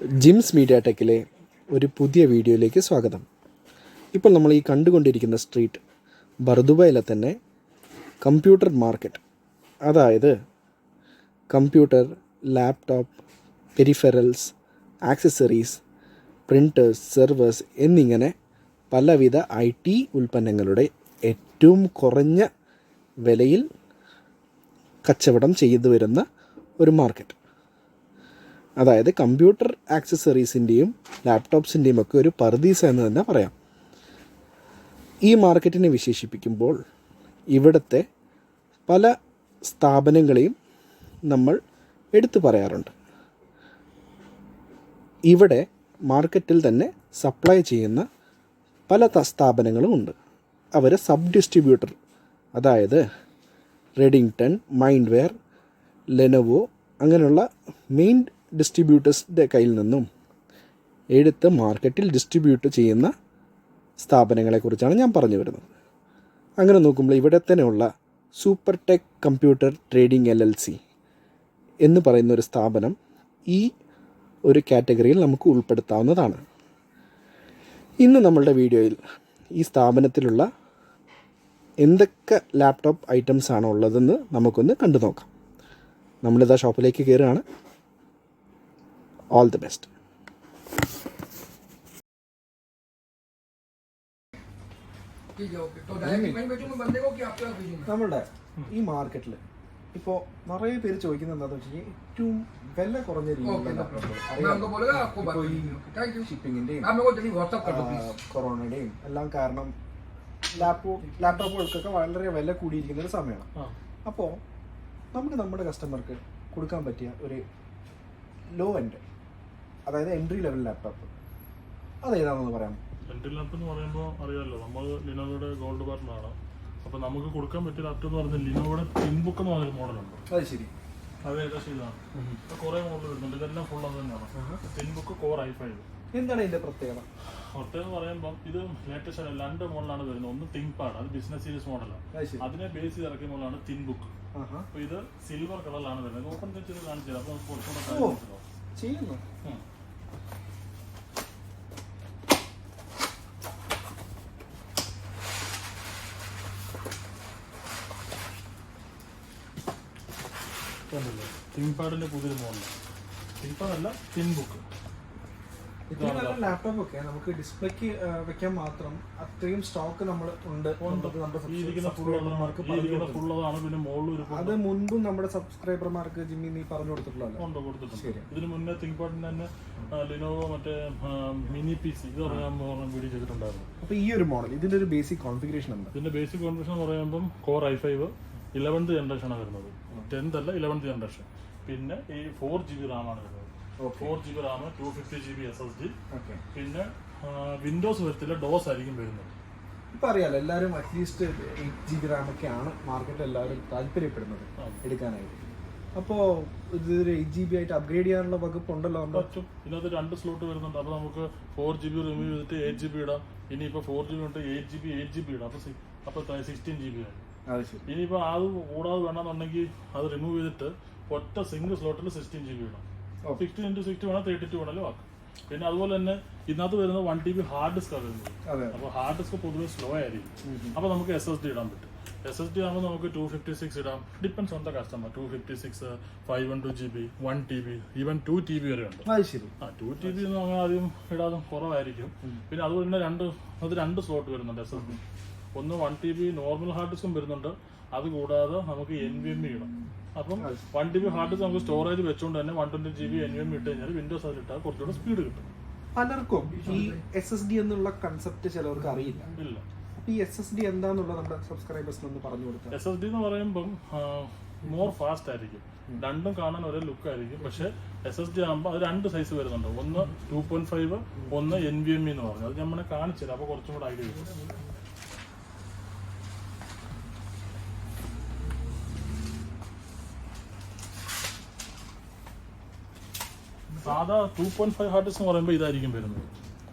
Jims media ടെക്കിലെ ഒരു പുതിയ വീഡിയോയിലേക്ക് സ്വാഗതം. ഇപ്പോൾ നമ്മൾ ഈ കണ്ടുകൊണ്ടിരിക്കുന്ന സ്ട്രീറ്റ് ബർദുബയിലെ തന്നെ കമ്പ്യൂട്ടർ മാർക്കറ്റ്, അതായത് computer, laptop, peripherals, accessories, printers, servers എന്നിങ്ങനെ പലവിധ IT ഉൽപ്പന്നങ്ങളുടെ ഏറ്റവും കുറഞ്ഞ വിലയിൽ കച്ചവടം ചെയ്തു വരുന്ന ഒരു മാർക്കറ്റ്. അതായത് കമ്പ്യൂട്ടർ ആക്സസറീസിൻ്റെയും ലാപ്ടോപ്സിൻ്റെയും ഒക്കെ ഒരു പർദീസ എന്ന് തന്നെ പറയാം. ഈ മാർക്കറ്റിനെ വിശേഷിപ്പിക്കുമ്പോൾ ഇവിടുത്തെ പല സ്ഥാപനങ്ങളെയും നമ്മൾ എടുത്തു പറയാറുണ്ട്. ഇവിടെ മാർക്കറ്റിൽ തന്നെ സപ്ലൈ ചെയ്യുന്ന പല സ്ഥാപനങ്ങളും ഉണ്ട്. അവർ സബ് ഡിസ്ട്രിബ്യൂട്ടർ, അതായത് റെഡിങ്ടൺ, മൈൻഡ്വെയർ, ലെനോവോ അങ്ങനെയുള്ള മെയിൻ ഡിസ്ട്രിബ്യൂട്ടേഴ്സിൻ്റെ കയ്യിൽ നിന്നും എടുത്ത് മാർക്കറ്റിൽ ഡിസ്ട്രിബ്യൂട്ട് ചെയ്യുന്ന സ്ഥാപനങ്ങളെക്കുറിച്ചാണ് ഞാൻ പറഞ്ഞു വരുന്നത്. അങ്ങനെ നോക്കുമ്പോൾ ഇവിടെ തന്നെയുള്ള super tech computer trading LLC എന്ന് പറയുന്ന ഒരു സ്ഥാപനം ഈ ഒരു കാറ്റഗറിയിൽ നമുക്ക് ഉൾപ്പെടുത്താവുന്നതാണ്. ഇന്ന് നമ്മളുടെ വീഡിയോയിൽ ഈ സ്ഥാപനത്തിലുള്ള എന്തൊക്കെ ലാപ്ടോപ്പ് ഐറ്റംസ് ആണോ ഉള്ളതെന്ന് നമുക്കൊന്ന് കണ്ടു നോക്കാം. നമ്മളിതാ ഷോപ്പിലേക്ക് കയറുകയാണ്. All the best. നമ്മളുടെ ഈ മാർക്കറ്റിൽ ഇപ്പോൾ നിറയെ പേര് ചോദിക്കുന്നത് എന്താണെന്ന് വെച്ച് കഴിഞ്ഞാൽ ഏറ്റവും വില കുറഞ്ഞ രീതിയിൽ ഷിപ്പിങ്ങിൻ്റെയും കൊറോണയുടെയും എല്ലാം കാരണം ലാപ്ടോപ്പുകൾക്കൊക്കെ വളരെ വില കൂടിയിരിക്കുന്ന ഒരു സമയമാണ്. അപ്പോൾ നമുക്ക് നമ്മുടെ കസ്റ്റമർക്ക് കൊടുക്കാൻ പറ്റിയ ഒരു ലോ എൻഡ്, അതായത് എൻട്രി ലെവൽ ലാപ്ടോപ്പ് അതേതാണെന്ന് പറയാം. എൻട്രി ലാപ്ടോപ്പ് എന്ന് പറയുമ്പോൾ അറിയാമല്ലോ, നമ്മൾ ലിനോവോയുടെ ഗോൾഡ് പാർട്ണറാണ്. അപ്പോൾ നമുക്ക് കൊടുക്കാൻ പറ്റിയ ലാപ്ടോപ്പ് എന്ന് പറഞ്ഞാൽ ലിനോവോയുടെ തിൻബുക്ക് എന്ന് പറഞ്ഞൊരു മോഡലുണ്ട്. അത് ശരി, അത് ഏകദേശം ഇതാണ്. കുറേ മോഡൽ വരുന്നുണ്ട്, ഇതെല്ലാം ഫുൾ അത് തന്നെയാണ്. തിൻബുക്ക് കോർ i5. എന്താണ് ഇതിന്റെ പ്രത്യേകത? പ്രത്യേകത എന്ന് പറയുമ്പോൾ ഇത് ലേറ്റസ്റ്റ് ആണ്, 2 മോഡലാണ് വരുന്നത്. ഒന്ന് തിങ്പാഡ്, അത് ബിസിനസ് സീരീസ് മോഡലാണ്. അതിനെ ബേസ് ചെയ്ത് ഇറക്കിയ മോഡലാണ് തിൻബുക്ക്. അപ്പോൾ ഇത് സിൽവർ കളറിലാണ് വരുന്നത്. ഓപ്പൺ ചെയ്ത് കാണിച്ചത്, അപ്പോൾ കുറച്ചുകൂടെ ചെയ്യുന്നു. തിങ്പാഡിന്റെ പുതിയൊരു മോഡലാണ്. തിങ്പാഡ് അല്ല, തിൻബുക്ക്. ലാപ്ടോപ്പ് ഒക്കെ നമുക്ക് ഡിസ്പ്ലേക്ക് വെക്കാൻ മാത്രം അത്രയും സ്റ്റോക്ക് നമ്മൾ ഉണ്ട്. പിന്നെ മോളിൽ അത് മുൻപും നമ്മുടെ സബ്സ്ക്രൈബർമാർക്ക് ജിമ്മി നീ പറഞ്ഞു കൊടുത്തിട്ടുള്ളൂ. ഇതിന് മുന്നേ തിങ്പാഡിന് തന്നെ ലിനോവോ മറ്റേ മിനി PC ഇത് പറയാൻ വീഡിയോ ചെയ്തിട്ടുണ്ടായിരുന്നു. അപ്പൊ ഈ ഒരു മോഡൽ ഇതിന്റെ ഒരു ബേസിക് കോൺഫിഗറേഷൻ ഉണ്ട്. ഇതിന്റെ ബേസിക് കോൺഫിഗറേഷൻ എന്ന് പറയുമ്പോൾ കോർ i5 11th ജനറേഷൻ ആണ് വരുന്നത്. 10th അല്ല, 11th ജനറേഷൻ. പിന്നെ ഈ 4GB RAM ആണ് വരുന്നത്. 4GB RAM, 250GB SSD. പിന്നെ വിൻഡോസ് വരത്തില്ല, DOS ആയിരിക്കും വരുന്നത്. ഇപ്പൊ അറിയാലോ, എല്ലാവരും അറ്റ്ലീസ്റ്റ് 8GB RAM ഒക്കെയാണ് മാർക്കറ്റിൽ എല്ലാവരും താല്പര്യപ്പെടുന്നത് എടുക്കാനായിട്ട്. അപ്പോ ഇത് 8GB ആയിട്ട് അപ്ഗ്രേഡ് ചെയ്യാനുള്ള വകുപ്പ് ഉണ്ടല്ലോ? പറ്റും. ഇതിനകത്ത് 2 സ്ലോട്ട് വരുന്നുണ്ട്. അപ്പൊ നമുക്ക് 4GB റിമൂവ് ചെയ്തിട്ട് 8GB ഇടാം. ഇനിയിപ്പോ 4GB ഉണ്ട് 8GB ഇടാം. അപ്പൊ 16GB ആയി. ഇനിയിപ്പോ അത് കൂടാതെ വേണമെന്നുണ്ടെങ്കിൽ അത് റിമൂവ് ചെയ്തിട്ട് ഒറ്റ സിംഗിൾ സ്ലോട്ടിൽ 16GB ഇടാം. 16x60 വേണം, 32 വേണമല്ലോ ആക്കാം. പിന്നെ അതുപോലെ തന്നെ ഇതിനകത്ത് വരുന്നത് 1TB ഹാർഡ് ഡിസ്ക് ആണ് വരുന്നത്. അപ്പോൾ ഹാർഡ് ഡിസ്ക് പൊതുവെ സ്ലോ ആയിരിക്കും. അപ്പോൾ നമുക്ക് SSD ഇടാൻ പറ്റും. SSD ആകുമ്പോൾ നമുക്ക് 256 ഇടാം. Depends on the customer. 256, 512GB, 1TB, even 2TB വരെ ഉണ്ട്. 2TB ഒന്നും അങ്ങനെ ആദ്യം ഇടാതെ കുറവായിരിക്കും. പിന്നെ അതുപോലെ തന്നെ 2 സ്ലോട്ട് വരുന്നുണ്ട് SSD. ഒന്ന് 1TB നോർമൽ ഹാർഡ് ഡിസ്കും വരുന്നുണ്ട്. അത് കൂടാതെ നമുക്ക് NVMe ഇടാം. അപ്പം 1TB ഹാർഡ് ഡിസ്ക് നമുക്ക് സ്റ്റോറേജ് വെച്ചുകൊണ്ട് തന്നെ 120GB NVMe ഇട്ട് കഴിഞ്ഞാൽ വിൻഡോസ് അതിലിട്ടാൽ കുറച്ചുകൂടെ സ്പീഡ് കിട്ടും. പലർക്കും ഈ SSD എന്നുള്ള കൺസെപ്റ്റ് ചിലവർക്ക് അറിയില്ല. ഈ SSD എന്താന്നുള്ള നമ്മുടെ സബ്സ്ക്രൈബേഴ്സിന് ഒന്ന് പറഞ്ഞു കൊടുക്കാം. SSD എന്ന് പറയുമ്പം മോർ ഫാസ്റ്റ് ആയിരിക്കും. രണ്ടും കാണാൻ ഒരേ ലുക്ക് ആയിരിക്കും. പക്ഷെ SSD ആകുമ്പോൾ അത് 2 സൈസ് വരുന്നുണ്ട്. ഒന്ന് 2.5, ഒന്ന് NVMe എന്ന് പറഞ്ഞു. അത് നമ്മളെ കാണിച്ചില്ല, അപ്പോൾ കുറച്ചും കൂടെ ഐഡിയ കിട്ടും. സാധാ 2.5 ഹാർഡ് ഡിസ്ക് എന്ന് പറയുമ്പോൾ ഇതായിരിക്കും വരുന്നത്.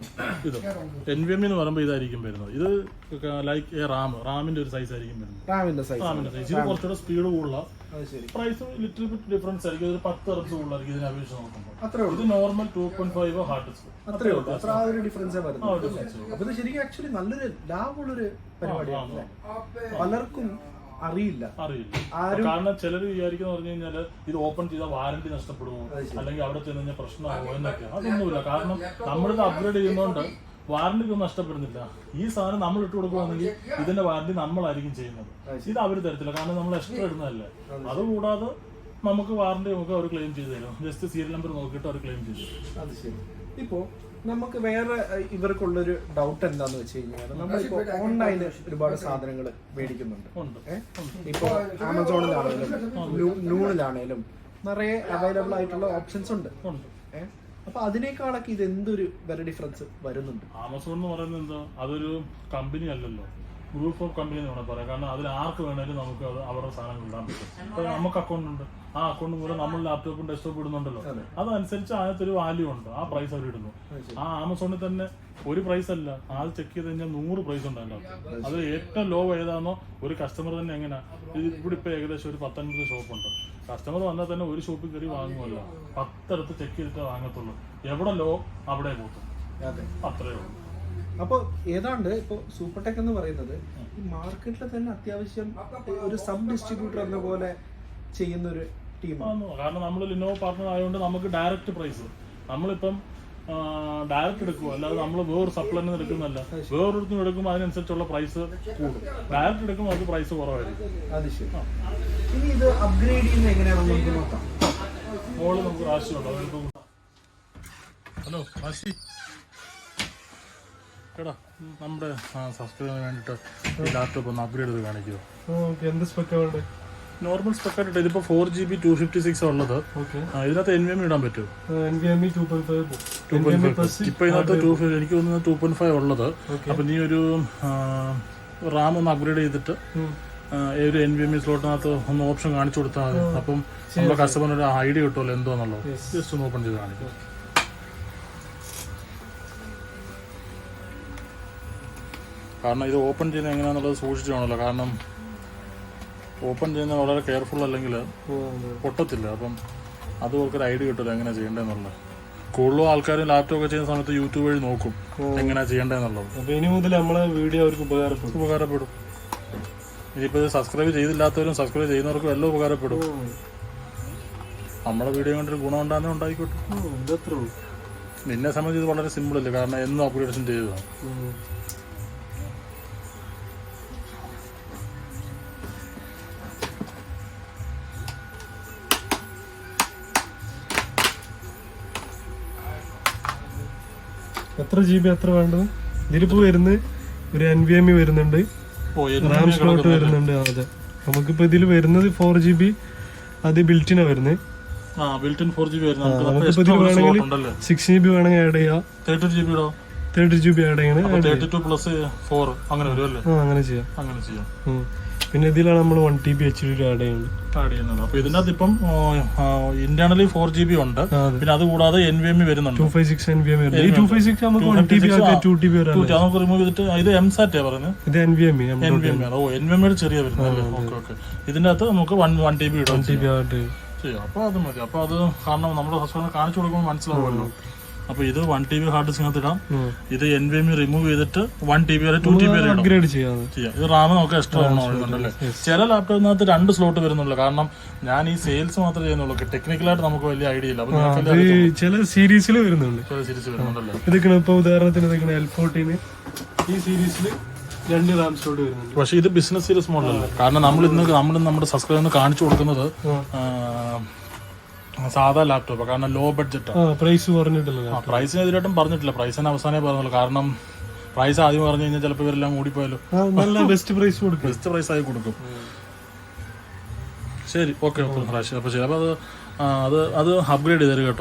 ഇത് NVMe എന്ന് പറയുമ്പോൾ ഇതായിരിക്കും വരുന്നത്. ഇത് ലൈക്ക് റാമിന്റെ ഒരു സൈസ് ആയിരിക്കും വരുന്നത്. റാമിന്റെ സൈസ് ഇത് കുറച്ചുകൂടെ സ്പീഡ് കൂടുതലാണ്. പ്രൈസ് ലിറ്റിൽ ബിറ്റ് ഡിഫറൻസ് ആയിരിക്കും. ഒരു 10 റബ്സ് കൂടുതലായിരിക്കും ഇതിനെ അപേക്ഷിച്ച് നോക്കുമ്പോൾ. ഇത് നോർമൽ 2.5 ഹാർഡ് ഡിസ്ക് അത്രേ ഉള്ളൂ. അത്ര ആ ഒരു ഡിഫറൻസേ വരുന്നത്. അപ്പൊ ഇത് ശരിക്കും ആക്ച്വലി നല്ലൊരു ലാഭമുള്ളൊരു പരിപാടിയാണ്. പലർക്കും അറിയില്ല. കാരണം ചിലർ വിചാരിക്കുന്ന പറഞ്ഞു കഴിഞ്ഞാല് ഇത് ഓപ്പൺ ചെയ്താൽ വാറന്റി നഷ്ടപ്പെടുമോ, അല്ലെങ്കിൽ അവിടെ ചെന്ന് കഴിഞ്ഞാൽ പ്രശ്നമാകുമോ എന്നൊക്കെ. അതൊന്നുമില്ല. കാരണം നമ്മളിത് അപ്ഗ്രേഡ് ചെയ്യുന്നതുകൊണ്ട് വാറന്റി ഒന്നും നഷ്ടപ്പെടുന്നില്ല. ഈ സാധനം നമ്മൾ ഇട്ട് കൊടുക്കുകയാണെങ്കിൽ ഇതിന്റെ വാറന്റി നമ്മളായിരിക്കും ചെയ്യുന്നത്. ഇത് അവർ തരത്തില്ല, കാരണം നമ്മൾ എക്സ്ട്രാ ഇടുന്നതല്ലേ. അതുകൂടാതെ നമുക്ക് വാറന്റി നമുക്ക് അവർ ക്ലെയിം ചെയ്ത് തരും. ജസ്റ്റ് സീരിയൽ നമ്പർ നോക്കിയിട്ട് അവർ ക്ലെയിം ചെയ്തു തരും. അത് ശരി. ഇപ്പോ നമുക്ക് വേറെ ഇവർക്കുള്ളൊരു ഡൗട്ട് എന്താന്ന് വെച്ച് കഴിഞ്ഞാൽ, നമ്മളിപ്പോ ഓൺലൈനിൽ ഒരുപാട് സാധനങ്ങൾ മേടിക്കുന്നുണ്ട്. ഇപ്പൊ ആമസോണിലാണേലും നൂണിലാണേലും നിറയെ അവൈലബിൾ ആയിട്ടുള്ള ഓപ്ഷൻസ് ഉണ്ട്. അപ്പൊ അതിനേക്കാളൊക്കെ ഇത് എന്തൊരു വില ഡിഫറൻസ് വരുന്നുണ്ട്? ആമസോൺ എന്ന് പറയുന്നത് എന്താ, അതൊരു കമ്പനി അല്ലല്ലോ, ഗ്രൂപ്പ് ഓഫ് കമ്പനി എന്ന് വേണം പറയാം. കാരണം അതിൽ ആർക്ക് വേണേലും നമുക്ക് അത് അവരുടെ സാധനങ്ങൾ ഇടാൻ പറ്റും. ഇപ്പൊ നമുക്ക് അക്കൗണ്ട് ഉണ്ട്, ആ അക്കൗണ്ട് മൂലം നമ്മൾ ലാപ്ടോപ്പും ഡെസ്ക്ടോപ്പും ഇടുന്നുണ്ടല്ലോ. അതനുസരിച്ച് അതിനകത്തൊരു വാല്യൂ ഉണ്ട്, ആ പ്രൈസ് അവർ ഇടുന്നു. ആ ആമസോണിൽ തന്നെ ഒരു പ്രൈസ് അല്ല, അത് ചെക്ക് ചെയ്ത് കഴിഞ്ഞാൽ 100 പ്രൈസ് ഉണ്ട് അതിനകത്ത്. അത് ഏറ്റവും ലോ ഏതാണോ ഒരു കസ്റ്റമർ തന്നെ എങ്ങനെയാ, ഇവിടെ ഇപ്പൊ ഏകദേശം ഒരു 19 ഷോപ്പുണ്ട്. കസ്റ്റമർ വന്നാൽ തന്നെ ഒരു ഷോപ്പിൽ കയറി വാങ്ങുമല്ലോ, 10 അടുത്ത് ചെക്ക് ചെയ്തിട്ട് വാങ്ങത്തുള്ളൂ. എവിടെ ലോ അവിടെ പോത്തും, അത്രേ ഉള്ളൂ. അപ്പൊ ഏതാണ്ട് ഇപ്പൊ സൂപ്പർടെക് എന്ന് പറയുന്നത് ഈ മാർക്കറ്റിൽ തന്നെ അത്യാവശ്യം ഒരു സബ് ഡിസ്ട്രിബ്യൂട്ടർ എന്ന പോലെ ചെയ്യുന്ന ഒരു ടീമാണ്. കാരണം നമ്മൾ ലിനോവോ പാർട്ണർ ആയതുകൊണ്ട് നമുക്ക് ഡയറക്റ്റ് പ്രൈസ്, നമ്മളിപ്പം ഡയറക്റ്റ് എടുക്കുക, അല്ലാതെ നമ്മൾ വേറൊരു സപ്ലൈന്ന് എടുക്കുന്നല്ല. വേറൊരിടത്തും എടുക്കുമ്പോൾ അതിനനുസരിച്ചുള്ള പ്രൈസ് കൂടും. ഡയറക്റ്റ് എടുക്കുമ്പോൾ അത് പ്രൈസ് കുറവായിരിക്കും. അത് ശരി. ഇനി ഇത് അപ്ഗ്രേഡ് ചെയ്യുന്നത് എങ്ങനെയാണെന്ന് നമുക്ക് നോക്കാം. മോള് നമുക്ക് ആശയമുണ്ടോ? ഹലോ ആശി, എടാ നമ്മുടെ സബ്സ്ക്രൈബറിന് വേണ്ടിയിട്ട് ഈ ലാപ്ടോപ്പ് ഒന്ന് അപ്ഗ്രേഡ് ചെയ്ത് കാണിക്കുമോ? എന്ത് സ്പെക്കാണ്? നോർമൽ സ്പെക്കായിട്ട് ഇതിപ്പോൾ 4GB 256 ഉള്ളത്. ഇതിനകത്ത് NVMe ഇടാൻ പറ്റുമോ? NVMe 2.5. ഇപ്പൊ ഇതിനകത്ത് എനിക്ക് തോന്നുന്നത് 2.5 ഉള്ളത്. അപ്പൊ നീ ഒരു റാം ഒന്ന് അപ്ഗ്രേഡ് ചെയ്തിട്ട് ഒരു NVMe സ്ലോട്ടിനകത്ത് ഒന്ന് ഓപ്ഷൻ കാണിച്ചു കൊടുത്താൽ മതി. അപ്പം നമ്മുടെ കസ്റ്റമറിന് ഒരു ഐഡിയ കിട്ടുമല്ലോ എന്തോന്നുള്ളത്. ജസ്റ്റ് ഒന്ന് ഓപ്പൺ ചെയ്ത് കാണിക്കും. കാരണം ഇത് ഓപ്പൺ ചെയ്യുന്നത് എങ്ങനെയാണെന്നുള്ളത് സൂക്ഷിച്ചു വേണമല്ലോ. കാരണം ഓപ്പൺ ചെയ്യുന്നത് വളരെ കെയർഫുൾ അല്ലെങ്കിൽ പൊട്ടത്തില്ല. അപ്പം അത് അവർക്കൊരു ഐഡിയ കിട്ടില്ല എങ്ങനെയാണ് ചെയ്യേണ്ടതെന്നുള്ളത്. കൂടുതലും ആൾക്കാർ ലാപ്ടോപ്പ് ഒക്കെ ചെയ്യുന്ന സമയത്ത് യൂട്യൂബ് വഴി നോക്കും എങ്ങനെയാണ് ചെയ്യേണ്ടതെന്നുള്ളത്. അപ്പോൾ ഇനി മുതൽ നമ്മളെ വീഡിയോ അവർക്ക് ഉപകാരപ്പെടും. ഇനിയിപ്പോൾ ഇത് സബ്സ്ക്രൈബ് ചെയ്തില്ലാത്തവരും സബ്സ്ക്രൈബ് ചെയ്യുന്നവർക്കും എല്ലാം ഉപകാരപ്പെടും. നമ്മുടെ വീഡിയോ കൊണ്ടൊരു ഗുണം ഉണ്ടാകുന്ന ഉണ്ടായിക്കോട്ടെ. നിന്നെ സംബന്ധിച്ച് ഇത് വളരെ സിമ്പിൾ അല്ലേ, കാരണം എന്നും അപ്ഗ്രേഡേഷൻ ചെയ്തതാണ്. എത്ര GB എത്ര വേണ്ടത്? ഇതിലിപ്പോ വരുന്നത് ഒരു NVMe വരുന്നുണ്ട്, റാം സ്ലോട്ട് വരുന്നുണ്ട്. അതെ, നമുക്കിപ്പോ ഇതിൽ വരുന്നത് 4GB, അത് ബിൽറ്റിനാ വരുന്നത്. 6GB വേണമെങ്കിൽ ആഡ് ചെയ്യാം. 30GB ആഡ് ചെയ്യണം. അങ്ങനെ ചെയ്യാം. പിന്നെ ഇതിലാണ് നമ്മൾ 1TB HDD ആഡ് ചെയ്യുന്നത്. അപ്പൊ ഇതിനകത്ത് ഇപ്പം ഇന്റേണലി 4GB ഉണ്ട്. പിന്നെ അത് കൂടാതെ NVMe വരുന്നുണ്ട്. 256 NVMe വരുന്നത്. ഈ 256 നമുക്ക് 1TB ആക്കാം, 2TB വരാം. നമുക്ക് റിമൂവ് ചെയ്തിട്ട് ഇത് MSAT പറയുന്നത്. ഇത് NVMe. NVMe ചെറിയ വരുന്നത്. ഓക്കെ. ഇതിന്റെ അകത്ത് നമുക്ക് 1TB ഇടാം. ചെയ്യാം. അപ്പൊ അത് മതി. അപ്പൊ അത് കാരണം നമ്മുടെ ഹസ്ബൻഡ് കാണിച്ചു കൊടുക്കുമ്പോൾ മനസ്സിലാവുമല്ലോ. അപ്പൊ ഇത് 1TB ഹാർഡ് ഡിസ്കിനകത്ത് ഇടാം. ഇത് NVMe റിമൂവ് ചെയ്തിട്ട് 1TB വരെ 2TB വരെ അപ്ഗ്രേഡ് ചെയ്യാം. ഇത് റാം നമുക്ക് എക്സ്ട്രാ ഉണ്ടല്ലേ. ചില ലാപ്ടോപ്പിനകത്ത് 2 സ്ലോട്ട് വരുന്നുള്ളൂ. കാരണം ഞാൻ ഈ സെയിൽസ് മാത്രമേ ചെയ്യുന്നുള്ളൂ. ടെക്നിക്കലായിട്ട് നമുക്ക് വലിയ ഐഡിയ ഇല്ല. ചില സീരീസിൽ വരുന്നുണ്ട്. ഇതൊക്കെ ഇപ്പൊ ഉദാഹരണത്തിന് L14 ഈ സീരീസിൽ 2 റാം സ്ലോട്ട് വരുന്നുണ്ട്. പക്ഷെ ഇത് ബിസിനസ് സീരീസ് മോഡലല്ല. കാരണം നമ്മൾ നമ്മുടെ സബ്സ്ക്രൈബറിന് കാണിച്ചു കൊടുക്കുന്നത് സാധാ ലാപ്ടോപ്പ്. കാരണം ലോ ബഡ്ജറ്റ് പ്രൈസ് പറഞ്ഞിട്ടില്ല. പ്രൈസിന് എതിരായിട്ടും പറഞ്ഞിട്ടില്ല. പ്രൈസിന് അവസാനമേ പറഞ്ഞുള്ളൂ. കാരണം പ്രൈസ് ആദ്യം പറഞ്ഞു കഴിഞ്ഞാൽ ചിലപ്പോൾ ഇവരെല്ലാം കൂടിപ്പോയാലോ. നല്ല ബെസ്റ്റ് പ്രൈസ് ആയി കൊടുക്കും. ശരി, ഓക്കെ. അപ്പൊ ശരി. അപ്പൊ അത് അപ്ഗ്രേഡ് ചെയ്തേരും കേട്ടോ.